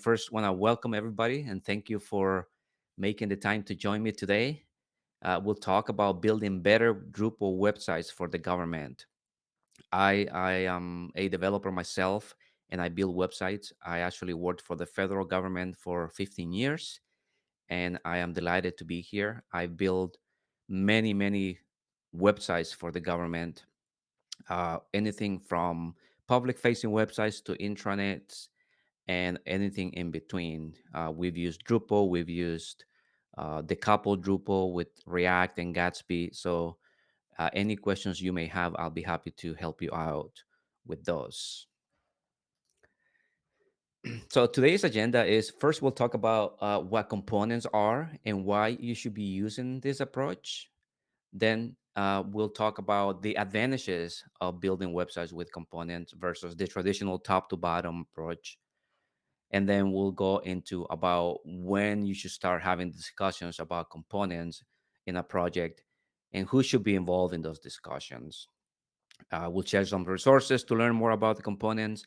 first want to welcome everybody and thank you for making the time to join me today. We'll talk about building better Drupal websites for the government. I am a developer myself and I build websites. I actually worked for the federal government for 15 years and I am delighted to be here. I build many websites for the government, anything from public facing websites to intranets and anything in between. We've used Drupal, we've used decoupled Drupal with React and Gatsby. So, any questions you may have, I'll be happy to help you out with those. So, today's agenda is first, we'll talk about what components are and why you should be using this approach. Then, we'll talk about the advantages of building websites with components versus the traditional top to bottom approach, and then we'll go into about when you should start having discussions about components in a project and who should be involved in those discussions. We'll share some resources to learn more about the components,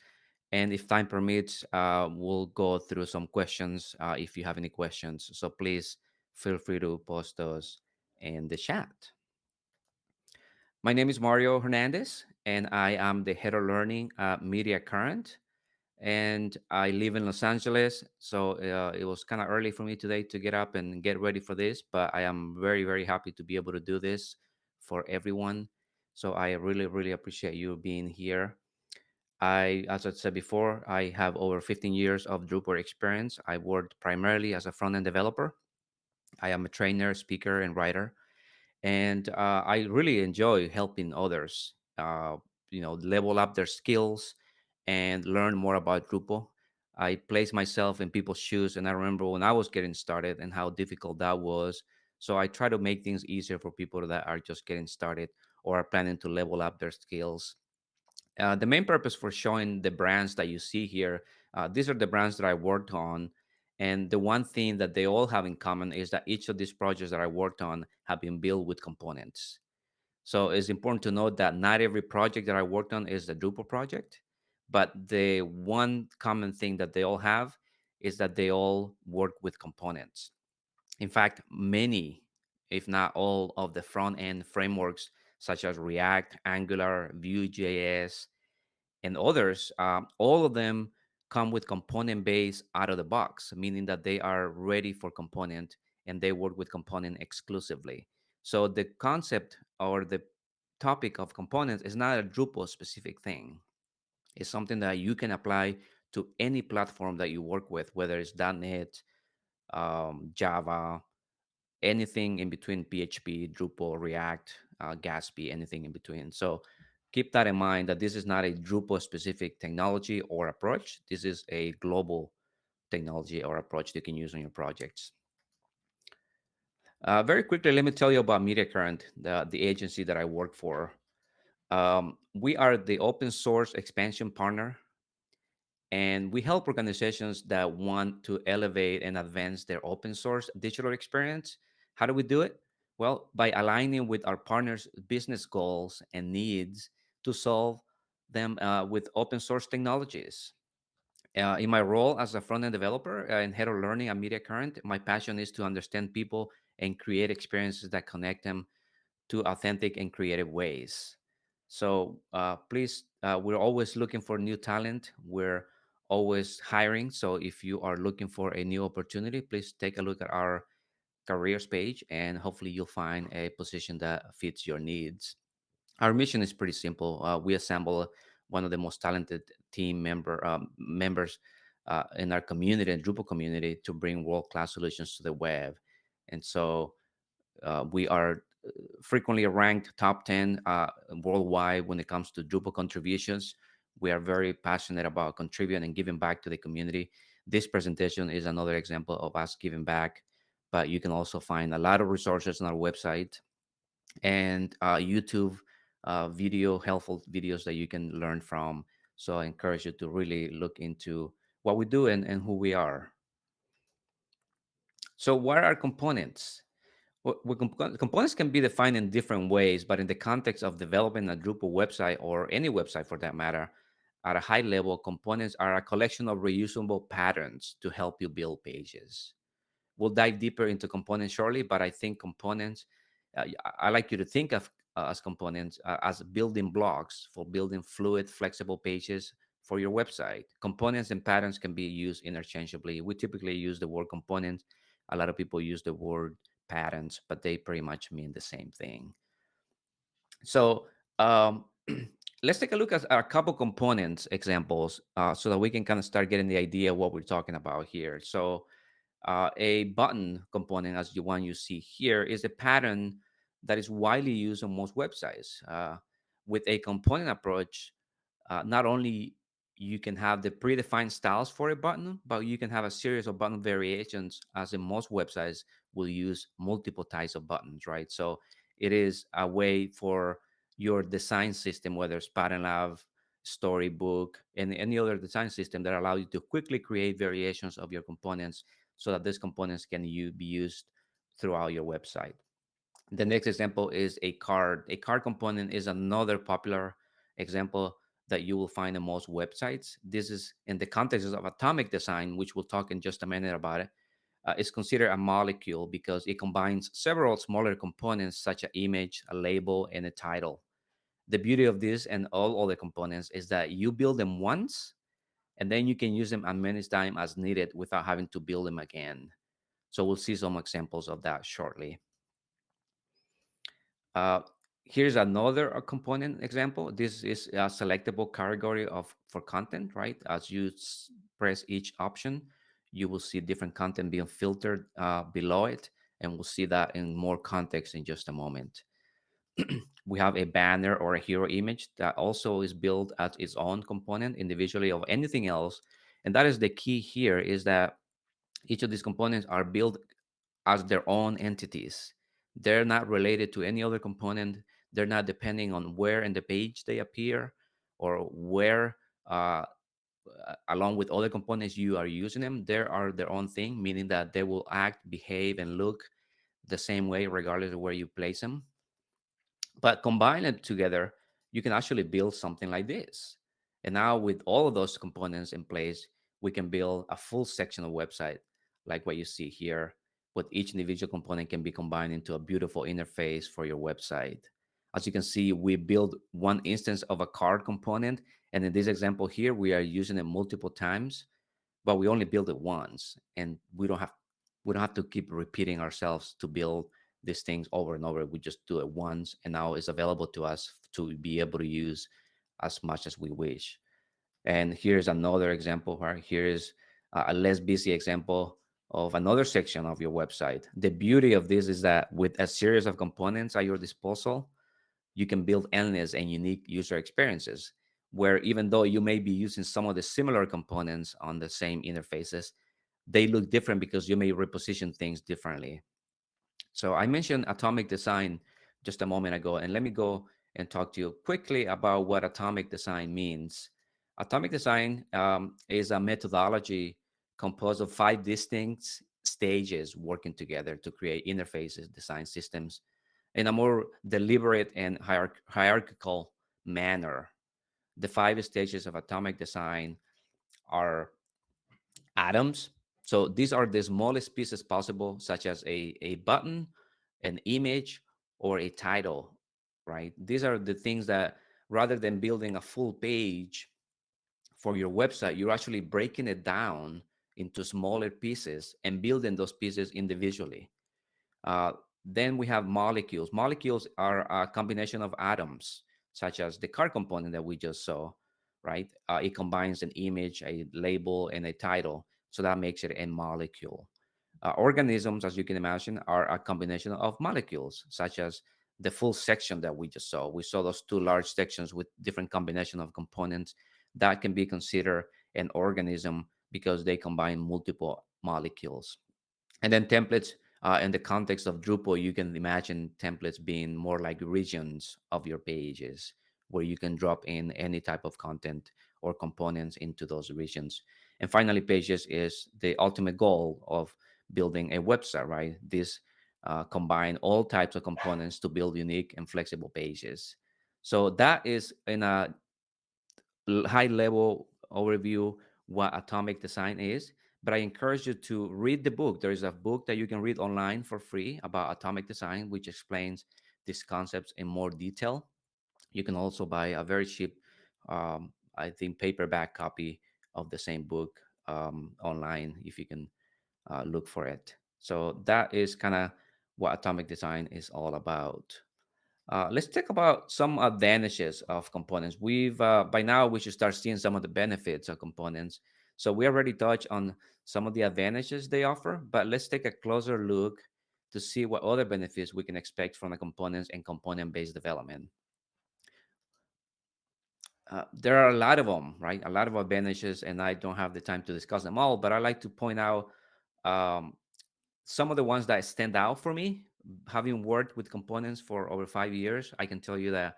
and if time permits, we'll go through some questions if you have any questions. So please feel free to post those in the chat. My name is Mario Hernandez, and I am the head of learning at Media Current, and I live in Los Angeles. So it was kind of early for me today to get up and get ready for this, but I am very happy to be able to do this for everyone. So I really appreciate you being here. As I said before, I have over 15 years of Drupal experience. I worked primarily as a front end developer. I am a trainer, speaker, and writer, and I really enjoy helping others, level up their skills and learn more about Drupal. I place myself in people's shoes, and I remember when I was getting started and how difficult that was. So I try to make things easier for people that are just getting started or are planning to level up their skills. The main purpose for showing the brands that you see here, these are the brands that I worked on. And the one thing that they all have in common is that each of these projects that I worked on have been built with components. So it's important to note that not every project that I worked on is the Drupal project, but the one common thing that they all have is that they all work with components. In fact, many, if not all, of the front end frameworks such as React, Angular, Vue.js, and others, all of them come with component base out of the box, meaning that they are ready for component and they work with component exclusively. So the concept or the topic of components is not a Drupal specific thing. It's something that you can apply to any platform that you work with, whether it's .NET, Java, anything in between PHP, Drupal, React, Gatsby, anything in between. So keep that in mind that this is not a Drupal specific technology or approach. This is a global technology or approach you can use on your projects. Very quickly, let me tell you about Media Current, the agency that I work for. We are the open source expansion partner, and we help organizations that want to elevate and advance their open source digital experience. How do we do it? Well, by aligning with our partners' business goals and needs to solve them with open source technologies. In my role as a front end developer and head of learning at Media Current, my passion is to understand people and create experiences that connect them to authentic and creative ways. So please, we're always looking for new talent. We're always hiring. So if you are looking for a new opportunity, please take a look at our careers page and hopefully you'll find a position that fits your needs. Our mission is pretty simple. We assemble one of the most talented members in our community and Drupal community to bring world-class solutions to the web. And so we are frequently ranked top 10 worldwide when it comes to Drupal contributions. We are very passionate about contributing and giving back to the community. This presentation is another example of us giving back, but you can also find a lot of resources on our website and YouTube helpful videos that you can learn from. So I encourage you to really look into what we do and who we are. So what are components? Components can be defined in different ways, but in the context of developing a Drupal website or any website for that matter, at a high level, components are a collection of reusable patterns to help you build pages. We'll dive deeper into components shortly, but I think components, I like you to think of as components as building blocks for building fluid, flexible pages for your website. Components and patterns can be used interchangeably. We typically use the word components. A lot of people use the word patterns, but they pretty much mean the same thing. So let's take a look at a couple components examples so that we can kind of start getting the idea of what we're talking about here. So a button component, as the one you see here, is a pattern that is widely used on most websites. With a component approach, not only you can have the predefined styles for a button, but you can have a series of button variations, as in most websites will use multiple types of buttons, right? So it is a way for your design system, whether it's Pattern Lab, Storybook, and any other design system that allow you to quickly create variations of your components so that these components can be used throughout your website. The next example is a card. A card component is another popular example that you will find in most websites. This is in the context of atomic design, which we'll talk in just a minute about it. It's considered a molecule because it combines several smaller components such as image, a label, and a title. The beauty of this and all other components is that you build them once and then you can use them as many times as needed without having to build them again. So we'll see some examples of that shortly. Uh, Here's another component example. This is a selectable category of for content, right? As you press each option, you will see different content being filtered below it, and we'll see that in more context in just a moment. We have a banner or a hero image that also is built as its own component individually of anything else. And that is the key here, is that each of these components are built as their own entities. They're not related to any other component. They're not depending on where in the page they appear or where, along with other components, you are using them. They are their own thing, meaning that they will act, behave, and look the same way regardless of where you place them. But combine it together, you can actually build something like this. And now with all of those components in place, we can build a full section of website like what you see here. But each individual component can be combined into a beautiful interface for your website. As you can see, we build one instance of a card component. And in this example here, we are using it multiple times, but we only build it once. And we don't have to keep repeating ourselves to build these things over and over. We just do it once, and now it's available to us to be able to use as much as we wish. And here's another example. Right here is a less busy example of another section of your website. The beauty of this is that with a series of components at your disposal, you can build endless and unique user experiences, where even though you may be using some of the similar components on the same interfaces, they look different because you may reposition things differently. So I mentioned atomic design just a moment ago, and let me go and talk to you quickly about what atomic design means. Atomic design is a methodology composed of five distinct stages working together to create interfaces, design systems in a more deliberate and hierarchical manner. The five stages of atomic design are atoms. So these are the smallest pieces possible, such as a button, an image, or a title, right? These are the things that rather than building a full page for your website, you're actually breaking it down into smaller pieces and building those pieces individually. Then we have molecules. Molecules are a combination of atoms, such as the car component that we just saw, right? It combines an image, a label, and a title. So that makes it a molecule. Organisms, as you can imagine, are a combination of molecules, such as the full section that we just saw. We saw those two large sections with different combination of components that can be considered an organism because they combine multiple molecules. And then templates, in the context of Drupal, you can imagine templates being more like regions of your pages where you can drop in any type of content or components into those regions. And finally, pages is the ultimate goal of building a website, right? This combine all types of components to build unique and flexible pages. So that is in a high level overview what atomic design is, but I encourage you to read the book. There is a book that you can read online for free about atomic design, which explains these concepts in more detail. You can also buy a very cheap, I think, paperback copy of the same book online if you can look for it. So that is kind of what atomic design is all about. Let's talk about some advantages of components. We've by now we should start seeing some of the benefits of components. So we already touched on some of the advantages they offer, but let's take a closer look to see what other benefits we can expect from the components and component-based development. There are a lot of them, right? A lot of advantages, and I don't have the time to discuss them all, but I like to point out um, some of the ones that stand out for me. Having worked with components for over 5 years, I can tell you that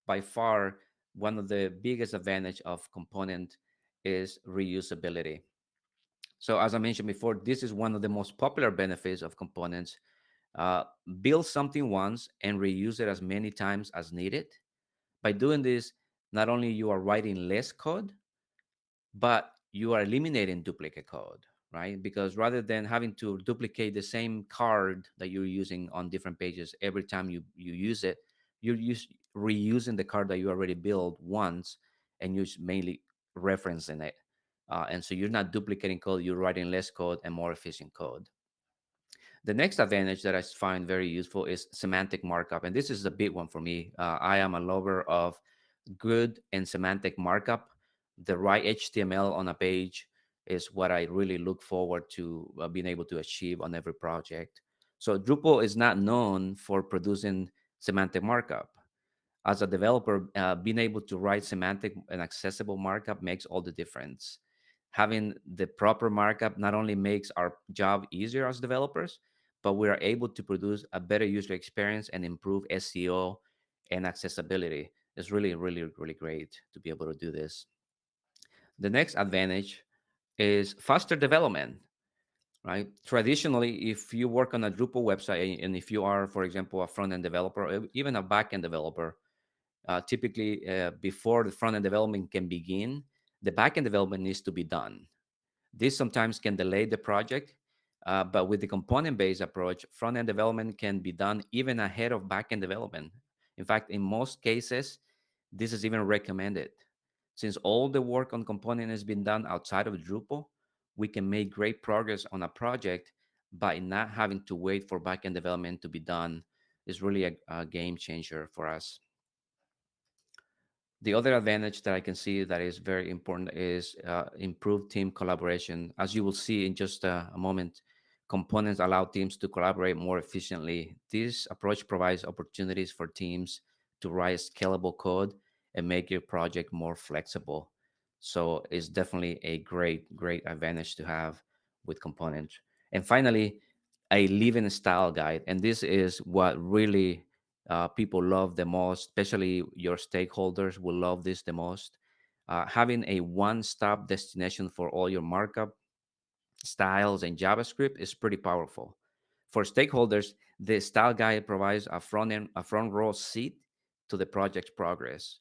by far one of the biggest advantage of component is reusability. So as I mentioned before, this is one of the most popular benefits of components. uh, Build something once and reuse it as many times as needed. By doing this, not only you are writing less code, but you are eliminating duplicate code, right? Because rather than having to duplicate the same card that you're using on different pages every time you use it, you're reusing the card that you already built once, and you're just mainly referencing it. And so you're not duplicating code, you're writing less code and more efficient code. The next advantage that I find very useful is semantic markup. And this is a big one for me. I am a lover of good and semantic markup. The right HTML on a page is what I really look forward to being able to achieve on every project. So Drupal is not known for producing semantic markup. As a developer, being able to write semantic and accessible markup makes all the difference. Having the proper markup not only makes our job easier as developers, but we are able to produce a better user experience and improve SEO and accessibility. It's really, really, really great to be able to do this. The next advantage is faster development, right? Traditionally, if you work on a Drupal website and if you are, for example, a front end developer, or even a back end developer, typically before the front end development can begin, the back end development needs to be done. This sometimes can delay the project, but with the component based approach, front end development can be done even ahead of back end development. In fact, in most cases, this is even recommended. Since all the work on component has been done outside of Drupal, we can make great progress on a project by not having to wait for back end development to be done. Is really a game changer for us. The other advantage that I can see that is very important is improved team collaboration. As you will see in just a moment, components allow teams to collaborate more efficiently. This approach provides opportunities for teams to write scalable code and make your project more flexible. So it's definitely a great, great advantage to have with components. And finally, a living style guide. And this is what really people love the most, especially your stakeholders will love this the most. Having a one-stop destination for all your markup styles and JavaScript is pretty powerful. For stakeholders, the style guide provides a front row seat to the project's progress.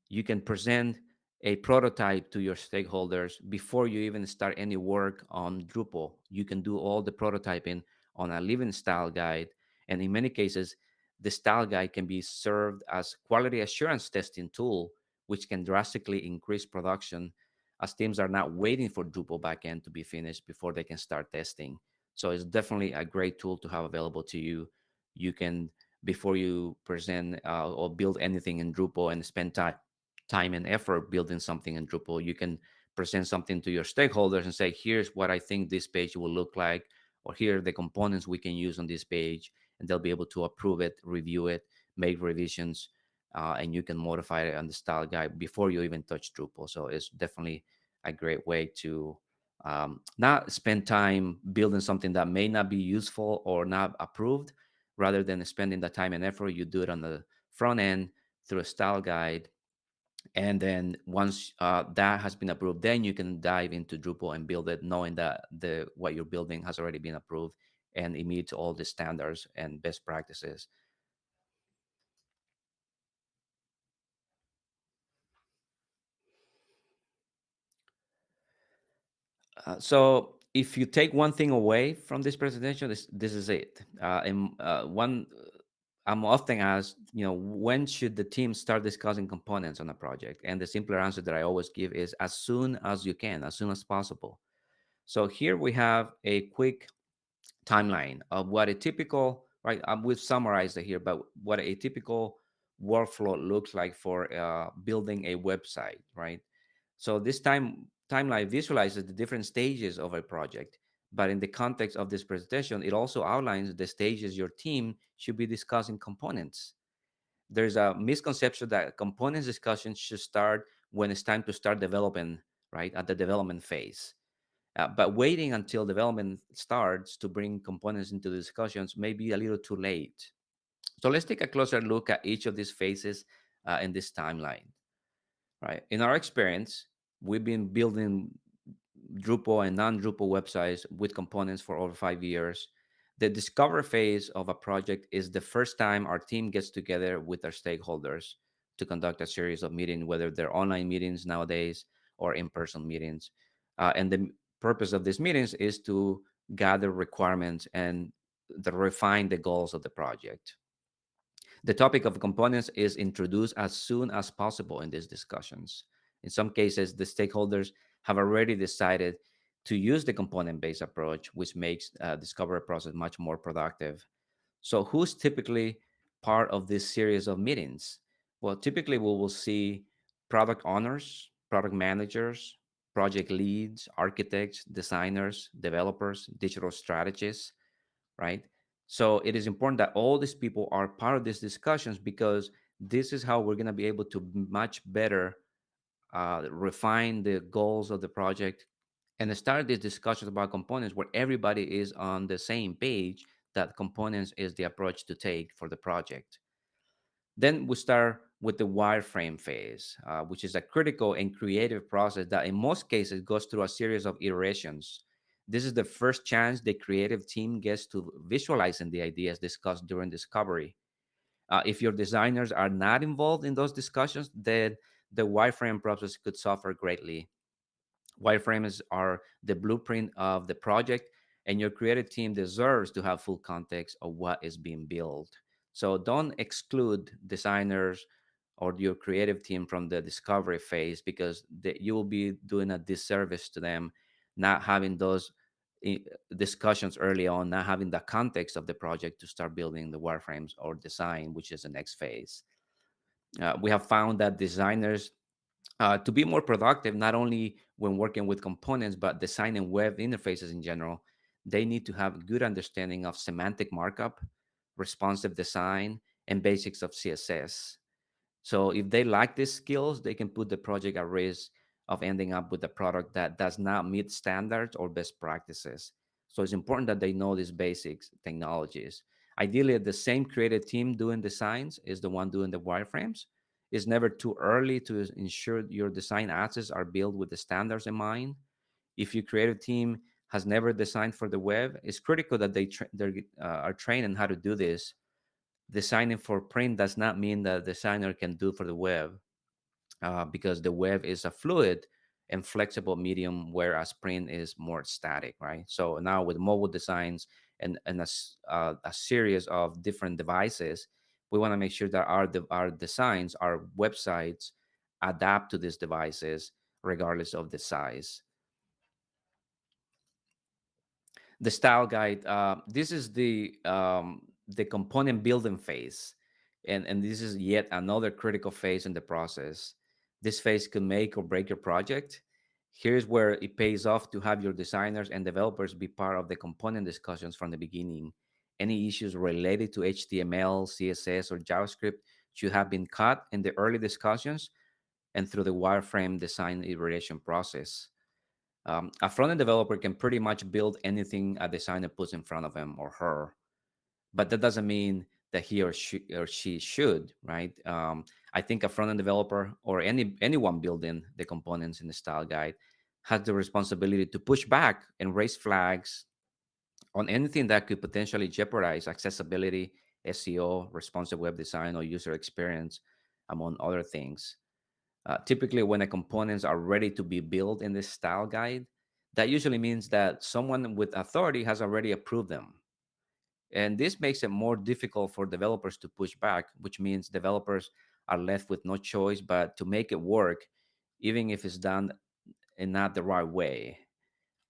You can present a prototype to your stakeholders before you even start any work on Drupal. You can do all the prototyping on a living style guide. And in many cases, the style guide can be served as quality assurance testing tool, which can drastically increase production as teams are not waiting for Drupal backend to be finished before they can start testing. So it's definitely a great tool to have available to you. You can, before you present or build anything in Drupal and spend time and effort building something in Drupal, you can present something to your stakeholders and say, here's what I think this page will look like, or here are the components we can use on this page. And they'll be able to approve it, review it, make revisions, and you can modify it on the style guide before you even touch Drupal. So it's definitely a great way to not spend time building something that may not be useful or not approved. Rather than spending the time and effort, you do it on the front end through a style guide, and then once that has been approved, then you can dive into Drupal and build it, knowing that the what you're building has already been approved and it meets all the standards and best practices. So if you take one thing away from this presentation, this is it. I'm often asked, when should the team start discussing components on a project? And the simpler answer that I always give is as soon as you can, as soon as possible. So here we have a quick timeline of what a typical, right? We've summarized it here, but what a typical workflow looks like for building a website, right? So this timeline visualizes the different stages of a project, but in the context of this presentation, it also outlines the stages your team should be discussing components. There's a misconception that components discussions should start when it's time to start developing, right? At the development phase. But waiting until development starts to bring components into the discussions may be a little too late. So let's take a closer look at each of these phases in this timeline. Right. In our experience, we've been building Drupal and non-Drupal websites with components for over 5 years. The discover phase of a project is the first time our team gets together with our stakeholders to conduct a series of meetings, whether they're online meetings nowadays or in-person meetings. And the purpose of these meetings is to gather requirements and refine the goals of the project. The topic of components is introduced as soon as possible in these discussions. In some cases, the stakeholders have already decided to use the component-based approach, which makes discovery process much more productive. So who's typically part of this series of meetings? Well, typically we will see product owners, product managers, project leads, architects, designers, developers, digital strategists, right? So it is important that all these people are part of these discussions because this is how we're going to be able to much better refine the goals of the project and start these discussions about components where everybody is on the same page that components is the approach to take for the project. Then we start with the wireframe phase, which is a critical and creative process that in most cases goes through a series of iterations. This is the first chance the creative team gets to visualizing the ideas discussed during discovery. If your designers are not involved in those discussions, then the wireframe process could suffer greatly. Wireframes are the blueprint of the project, and your creative team deserves to have full context of what is being built. So don't exclude designers or your creative team from the discovery phase because you will be doing a disservice to them not having those i- discussions early on, not having the context of the project to start building the wireframes or design, which is the next phase. We have found that designers to be more productive, not only when working with components, but designing web interfaces in general, they need to have good understanding of semantic markup, responsive design, and basics of CSS. So if they lack these skills, they can put the project at risk of ending up with a product that does not meet standards or best practices. So it's important that they know these basics technologies. Ideally, the same creative team doing designs is the one doing the wireframes. It's never too early to ensure your design assets are built with the standards in mind. If your creative team has never designed for the web, it's critical that they are trained on how to do this. Designing for print does not mean that the designer can do for the web because the web is a fluid and flexible medium, whereas print is more static, right? So now with mobile designs and a series of different devices, we want to make sure that our designs, our websites adapt to these devices regardless of the size. The style guide, this is the component building phase, and this is yet another critical phase in the process. This phase can make or break your project. Here's where it pays off to have your designers and developers be part of the component discussions from the beginning. Any issues related to HTML, CSS, or JavaScript should have been cut in the early discussions and through the wireframe design iteration process. A front-end developer can pretty much build anything a designer puts in front of him or her, but that doesn't mean that he or she should, right? I think a front-end developer or anyone building the components in the style guide has the responsibility to push back and raise flags on anything that could potentially jeopardize accessibility, SEO, responsive web design, or user experience, among other things. Typically, when the components are ready to be built in this style guide, That usually means that someone with authority has already approved them. And this makes it more difficult for developers to push back, which means developers are left with no choice but to make it work, even if it's done in not the right way.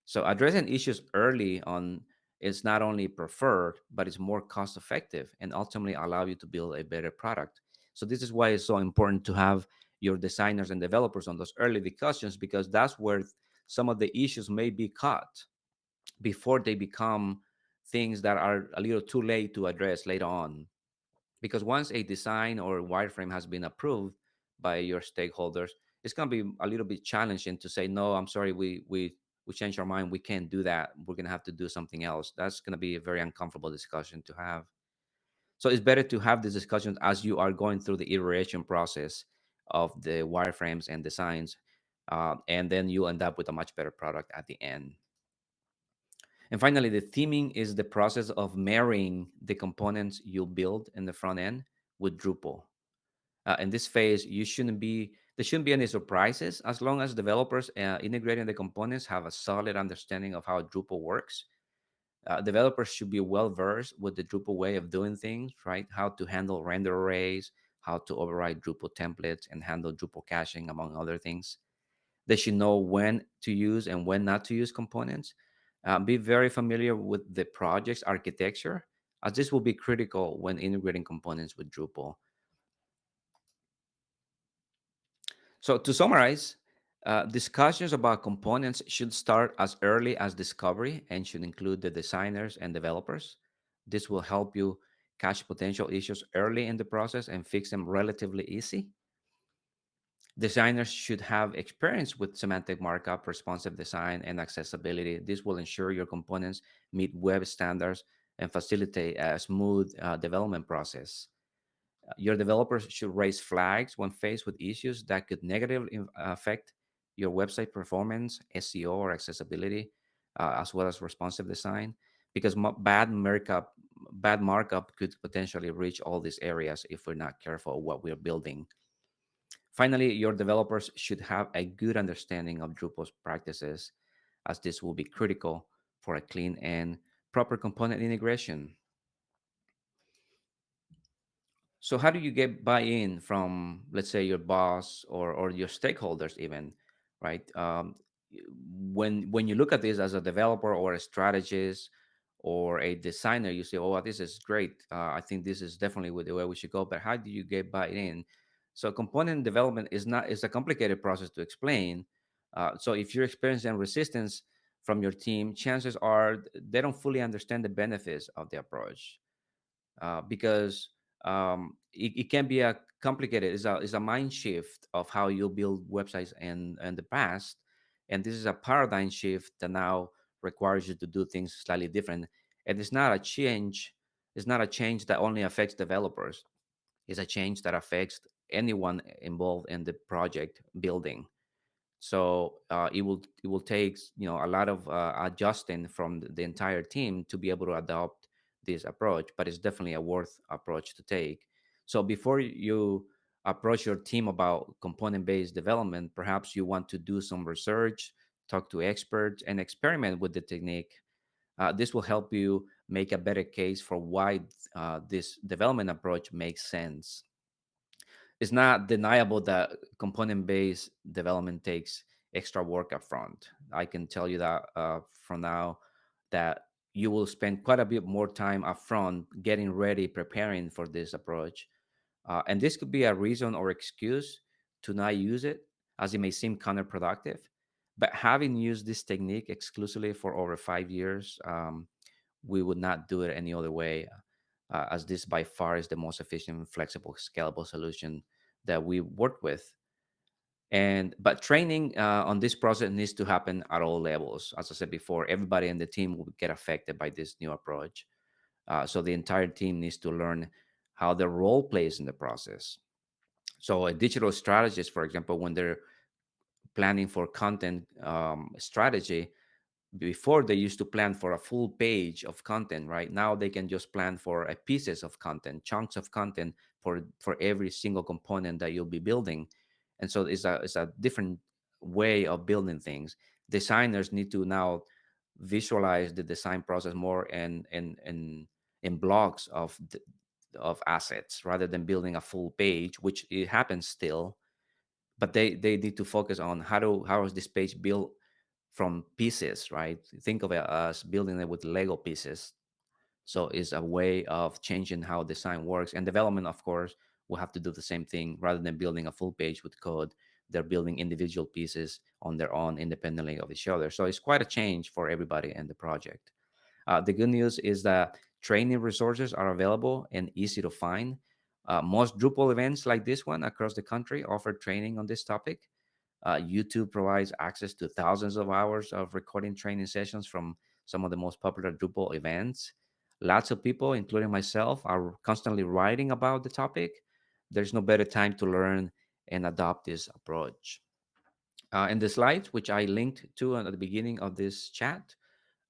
So addressing issues early on is not only preferred, but it's more cost effective and ultimately allow you to build a better product. So this is why it's so important to have your designers and developers on those early discussions, because that's where some of the issues may be caught before they become things that are a little too late to address later on. Because once a design or wireframe has been approved by your stakeholders, it's going to be a little bit challenging to say, no, I'm sorry, we changed our mind, we can't do that, we're going to have to do something else. That's going to be a very uncomfortable discussion to have. So it's better to have these discussions as you are going through the iteration process of the wireframes and designs, and then you'll end up with a much better product at the end. And finally, the theming is the process of marrying the components you build in the front end with Drupal. In this phase, there shouldn't be any surprises as long as developers integrating the components have a solid understanding of how Drupal works. Developers should be well versed with the Drupal way of doing things, right? How to handle render arrays, how to override Drupal templates, and handle Drupal caching, among other things. They should know when to use and when not to use components. Be very familiar with the project's architecture, as this will be critical when integrating components with Drupal. So, to summarize, discussions about components should start as early as discovery and should include the designers and developers. This will help you catch potential issues early in the process and fix them relatively easy. Designers should have experience with semantic markup, responsive design, and accessibility. This will ensure your components meet web standards and facilitate a smooth development process. Your developers should raise flags when faced with issues that could negatively affect your website performance, SEO, or accessibility, as well as responsive design, because bad markup could potentially reach all these areas if we're not careful what we're building. Finally, your developers should have a good understanding of Drupal's practices, as this will be critical for a clean and proper component integration. So how do you get buy-in from, let's say, your boss or your stakeholders even, right? When you look at this as a developer or a strategist or a designer, you say, "Oh, this is great. I think this is definitely the way we should go." But how do you get buy-in? So component development is a complicated process to explain. So if you're experiencing resistance from your team, chances are they don't fully understand the benefits of the approach, because it can be a complicated. It's a mind shift of how you build websites in the past, and this is a paradigm shift that now requires you to do things slightly different. And it's not a change. It's not a change that only affects developers. It's a change that affects anyone involved in the project building. So it will take a lot of adjusting from the entire team to be able to adopt this approach, but it's definitely a worth approach to take. So before you approach your team about component based development, perhaps you want to do some research, talk to experts, and experiment with the technique. This will help you make a better case for why this development approach makes sense. It's not deniable that component based development takes extra work up front. I can tell you that from now, that you will spend quite a bit more time upfront getting ready, preparing for this approach. And this could be a reason or excuse to not use it, as it may seem counterproductive. But having used this technique exclusively for over 5 years, we would not do it any other way, as this by far is the most efficient, flexible, scalable solution that we work with. And but training on this process needs to happen at all levels. As I said before, everybody in the team will get affected by this new approach. So the entire team needs to learn how their role plays in the process. So a digital strategist, for example, when they're planning for content strategy, before they used to plan for a full page of content, right? Now they can just plan for a pieces of content, chunks of content for every single component that you'll be building. And so it's a different way of building things. designers need to now visualize the design process more in blocks of assets rather than building a full page, which it happens still. But they need to focus on how is this page built from pieces, right? Think of it as building it with Lego pieces. So it's a way of changing how design works. And development, of course, will have to do the same thing. Rather than building a full page with code, they're building individual pieces on their own independently of each other. So it's quite a change for everybody in the project. The good news is that training resources are available and easy to find. Most Drupal events like this one across the country offer training on this topic. YouTube provides access to thousands of hours of recording training sessions from some of the most popular Drupal events. Lots of people, including myself, are constantly writing about the topic. There's no better time to learn and adopt this approach. In the slides, which I linked to at the beginning of this chat,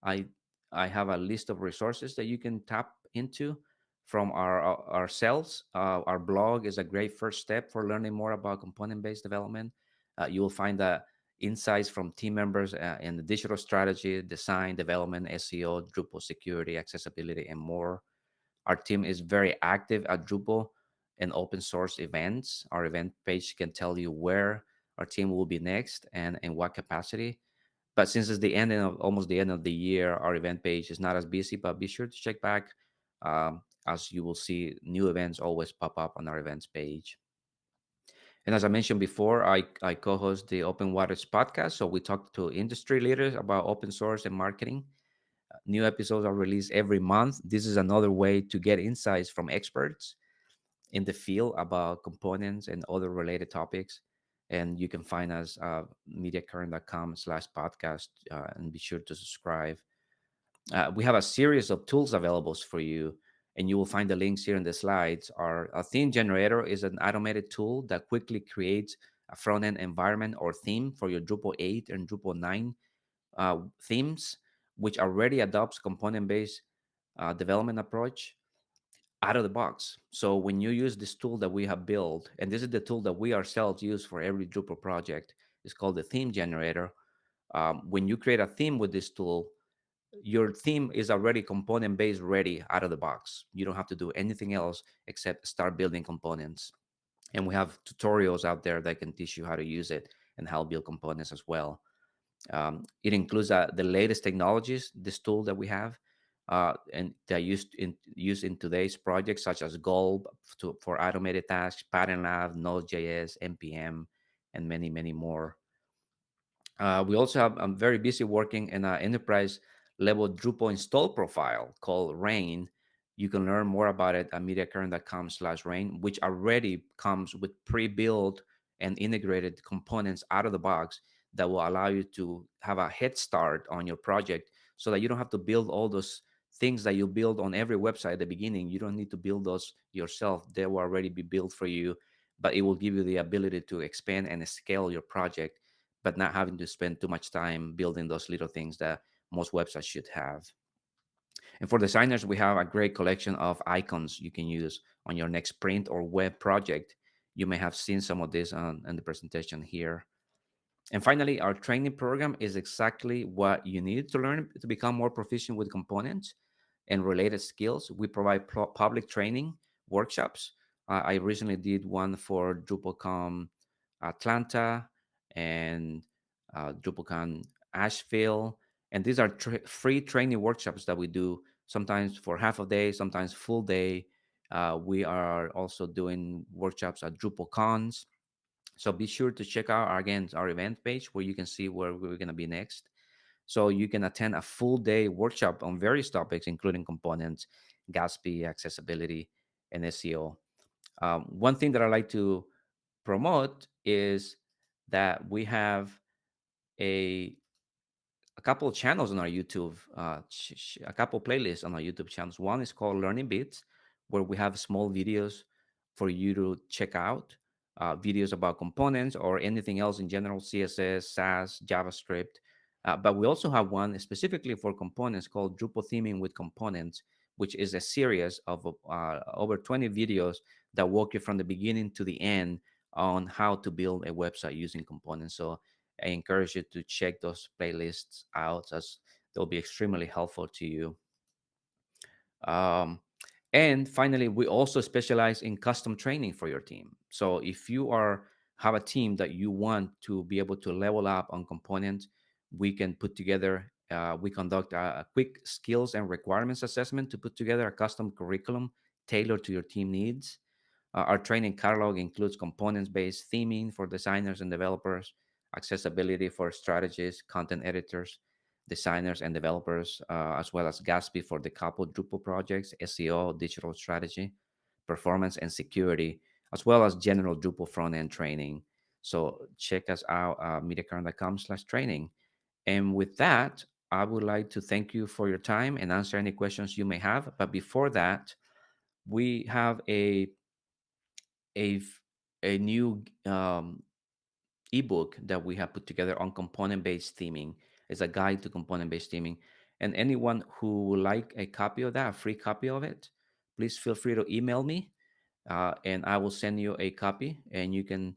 I I have a list of resources that you can tap into from ourselves. Our blog is a great first step for learning more about component-based development. You will find insights from team members in the digital strategy, design, development, SEO, Drupal security, accessibility, and more. Our team is very active at Drupal and open source events. Our event page can tell you where our team will be next and in what capacity. But since it's the end of almost the end of the year, our event page is not as busy. But be sure to check back, as you will see new events always pop up on our events page. And as I mentioned before, I co-host the Open Waters podcast. So we talk to industry leaders about open source and marketing. New episodes are released every month. This is another way to get insights from experts in the field about components and other related topics. And you can find us mediacurrent.com/podcast, and be sure to subscribe. We have a series of tools available for you, and you will find the links here in the slides. Our a theme generator is an automated tool that quickly creates a front-end environment or theme for your Drupal 8 and Drupal 9 themes, which already adopts component-based development approach out of the box. So when you use this tool that we have built, and this is the tool that we ourselves use for every Drupal project, it's called the theme generator. When you create a theme with this tool, your theme is already component based ready out of the box. You don't have to do anything else except start building components. And we have tutorials out there that can teach you how to use it and how to build components as well. It includes the latest technologies, this tool that we have, and that used in today's projects, such as Gulp for automated tasks, Pattern Lab, Node.js, npm, and many, many more. We also have I'm very busy working in an enterprise level Drupal install profile called Rain. You can learn more about it at mediacurrent.com/rain, which already comes with pre-built and integrated components out of the box that will allow you to have a head start on your project so that you don't have to build all those things that you build on every website at the beginning. You don't need to build those yourself. They will already be built for you, but it will give you the ability to expand and scale your project, but not having to spend too much time building those little things that most websites should have. And for designers, we have a great collection of icons you can use on your next print or web project. You may have seen some of this on the presentation here. And finally, our training program is exactly what you need to learn to become more proficient with components and related skills. We provide public training workshops. I recently did one for DrupalCon Atlanta and DrupalCon Asheville. And these are free training workshops that we do sometimes for half a day, sometimes full day. We are also doing workshops at DrupalCons. So be sure to check out again our event page where you can see where we're going to be next. So you can attend a full day workshop on various topics, including components, Gatsby, accessibility, and SEO. One thing that I like to promote is that we have a a couple of channels on our YouTube, a couple of playlists on our YouTube channels. One is called Learning Bits, where we have small videos for you to check out, videos about components or anything else in general, CSS, SAS, JavaScript. But we also have one specifically for components called Drupal Theming with Components, which is a series of over 20 videos that walk you from the beginning to the end on how to build a website using components. So I encourage you to check those playlists out, as they'll be extremely helpful to you. Um, and finally, we also specialize in custom training for your team. So if you are have a team that you want to be able to level up on components, we can put together. We conduct a quick skills and requirements assessment to put together a custom curriculum tailored to your team needs. Our training catalog includes components-based theming for designers and developers, accessibility for strategists, content editors, designers, and developers, as well as Gatsby for the couple Drupal projects, SEO, digital strategy, performance, and security, as well as general Drupal front-end training. So check us out, mediacurrent.com/training. And with that, I would like to thank you for your time and answer any questions you may have. But before that, we have a a new ebook that we have put together on component-based theming. It's a guide to component-based theming, and anyone who would like a copy of that, a free copy of it, please feel free to email me, and I will send you a copy. And you can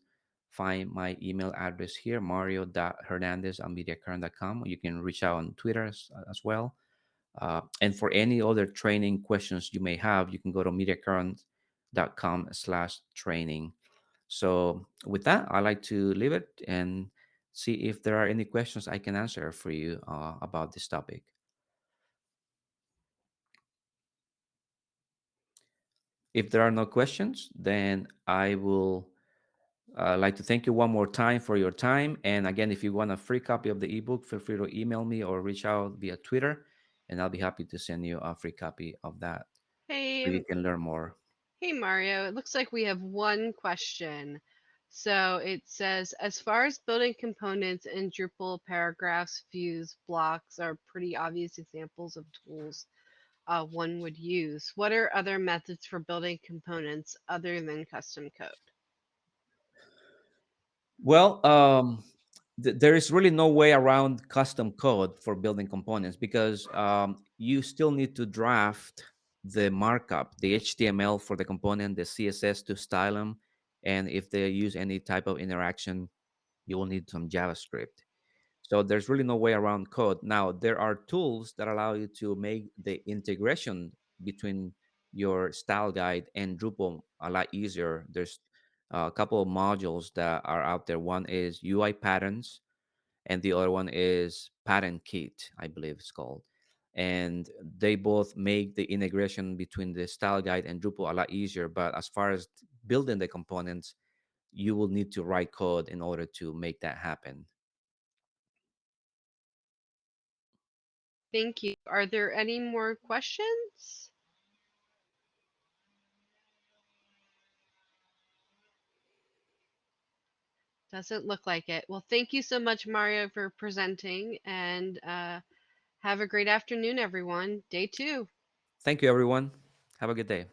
find my email address here, mario.hernandez@mediacurrent.com. You can reach out on Twitter as well. And for any other training questions you may have, you can go to mediacurrent.com/training. So with that, I like to leave it and see if there are any questions I can answer for you about this topic. If there are no questions, then I will like to thank you one more time for your time. And again, if you want a free copy of the ebook, feel free to email me or reach out via Twitter, and I'll be happy to send you a free copy of that Hey, so you can learn more. hey Mario, it looks like we have one question. So it says, as far as building components in Drupal, paragraphs, views, blocks are pretty obvious examples of tools one would use. What are other methods for building components other than custom code? Well, there is really no way around custom code for building components because you still need to draft the markup, the HTML for the component, the CSS to style them, and if they use any type of interaction, you will need some JavaScript. So there's really no way around code. Now, there are tools that allow you to make the integration between your style guide and Drupal a lot easier. There's a couple of modules that are out there. One is UI patterns, and the other one is pattern kit, I believe it's called. And they both make the integration between the style guide and Drupal a lot easier. But as far as building the components, you will need to write code in order to make that happen. Thank you. Are there any more questions? Doesn't look like it. Well, thank you so much, Mario, for presenting, and have a great afternoon, everyone. Day two. Thank you, everyone. Have a good day.